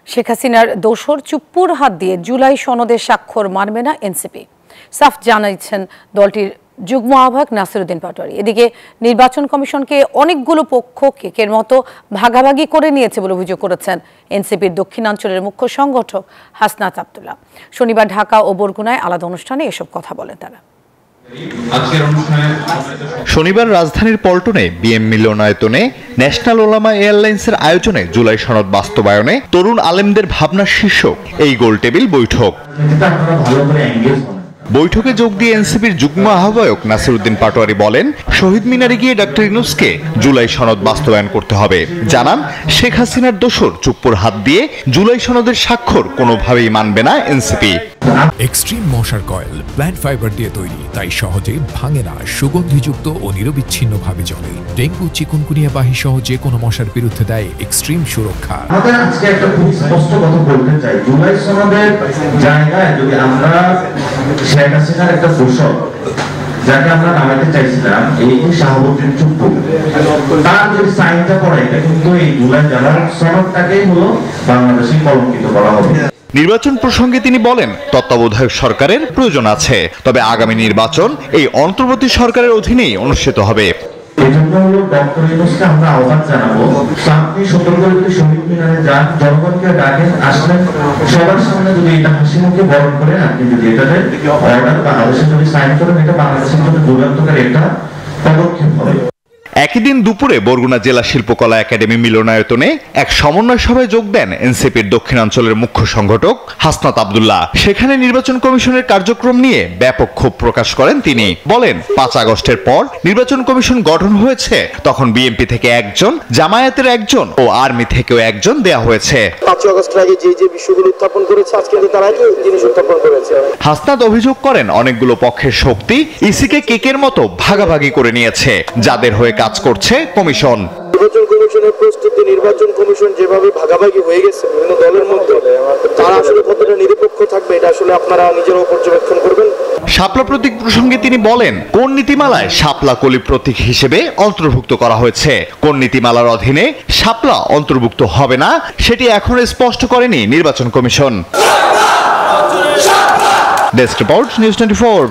শেখ হাসিনার দোসর চুপ্পুর হাত দিয়ে জুলাই সনদে স্বাক্ষর মানবে না এনসিপি। সাফ জানাচ্ছেন দলটির যুগ্ম আহ্বায়ক নাসিরউদ্দিন পাটোয়ারি। এদিকে নির্বাচন কমিশনকে অনেকগুলো পক্ষ কেকের মতো ভাগাভাগি করে নিয়েছে বলে অভিযোগ করেছেন এনসিপির দক্ষিণাঞ্চলের মুখ্য সংগঠক হাসনাত আব্দুল্লাহ। শনিবার ঢাকা ও বরগুনায় আলাদা অনুষ্ঠানে এসব কথা বলেন তারা। শনিবার রাজধানীর পল্টনে বিএম মিলনায়তনে ন্যাশনাল ওলামা এয়ারলাইন্সের আয়োজনে জুলাই সনদ বাস্তবায়নে তরুণ আলেমদের ভাবনার শীর্ষক এই গোলটেবিল বৈঠক। বৈঠকে যোগ দিয়ে এনসিপির যুগ্ম আহ্বায়ক নাসিরউদ্দিন পাটোয়ারি বলেন, শহীদ মিনারে গিয়ে ডক্টর ইউনূসকে জুলাই সনদ বাস্তবায়ন করতে হবে। জানান, শেখ হাসিনার দোসর চুপ্পুর হাত দিয়ে জুলাই সনদের স্বাক্ষর কোনোভাবেই মানবে না এনসিপি। এক্সট্রিম মশার কয়েল প্ল্যান্ট ফাইবার দিয়ে তৈরি, তাই সহজে ভাঙে না, সুগন্ধিযুক্ত ও নিরবিচ্ছিন্নভাবে জ্বলে। ডেঙ্গু, চিকুনগুনিয়া বাহি সহ যে কোনো মশার বিরুদ্ধে দেয় এক্সট্রিম সুরক্ষা। আমাদের আজকে একটা খুব স্পষ্ট কথা বলতে চাই, জুলাই সনদের জায়গায় যদি আমরা শেখ হাসিনার একটা দোসর যাকে আমরা নামাইতে চাইছিলাম এই শাহাবুদ্দিন চুপ্পু, তার যদি সাইনটা পড়ে, এটা কিন্তু এই জুলাই জানার সনদটাকেই হলো বাংলাদেশে কলঙ্কিত করা হবে। নির্বাচন প্রসঙ্গে তিনি বলেন, তত্ত্বাবধায়ক সরকারের প্রয়োজন আছে, তবে আগামী নির্বাচন এই অন্তর্বর্তী সরকারের অধীনেই অনুষ্ঠিত হবে। এজন্য হলো ডক্টর ইউনূসকে আমরা আহ্বান জানাবো, আপনি সতর্ক করে শহীদ মিনারে যান, জনগণকে ডাকেন, আসলে সবার সামনে যদি এটা হাসি মুখে বরণ করেন, আপনি যদি এটাতে অর্ডার বাংলাদেশে যদি সাইন করেন, এটা বাংলাদেশের জন্য যুগান্তকারী একটা পদক্ষেপ হবে। একই দিন দুপুরে বরগুনা জেলা শিল্পকলা একাডেমি মিলনায়তনে এক সমন্বয় সভায় যোগ দেন এনসিপির দক্ষিণাঞ্চলের মুখ্য সংগঠক হাসনাত আব্দুল্লাহ। সেখানে নির্বাচন কমিশনের কার্যক্রম নিয়ে ব্যাপক ক্ষোভ প্রকাশ করেন তিনি। বলেন, ৫ আগস্টের পর নির্বাচন কমিশন গঠন হয়েছে, তখন বিএনপি থেকে একজন, জামায়াতের একজন ও আর্মি থেকেও একজন দেয়া হয়েছে। ৫ আগস্টের আগে যে বিষয়গুলো উত্থাপন করেছে, আজকে তারা একই জিনিস উত্থাপন করেছে। হাসনাত অভিযোগ করেন, অনেকগুলো পক্ষের শক্তি ইসিকে কেকের মতো ভাগাভাগি করে নিয়েছে, যাদের হয়ে কাজ করছে কমিশন। নির্বাচন কমিশনের প্রস্তুতি, নির্বাচন কমিশন যেভাবে ভাগাভাগি হয়ে গেছে বিভিন্ন দলের মধ্যে, তারা আসলে কতটা নিরপেক্ষ থাকবে এটা আসলে আপনারা নিজেরাও পর্যবেক্ষণ করবেন। শাপলা প্রতীক প্রসঙ্গে তিনি বলেন, কোন নীতিমালায় শাপলা কলি প্রতীক হিসেবে অন্তর্ভুক্ত করা হয়েছে, কোন নীতিমালার অধীনে শাপলা অন্তর্ভুক্ত হবে না, সেটি এখনো স্পষ্ট করেনি নির্বাচন কমিশন। Desk report, news 24।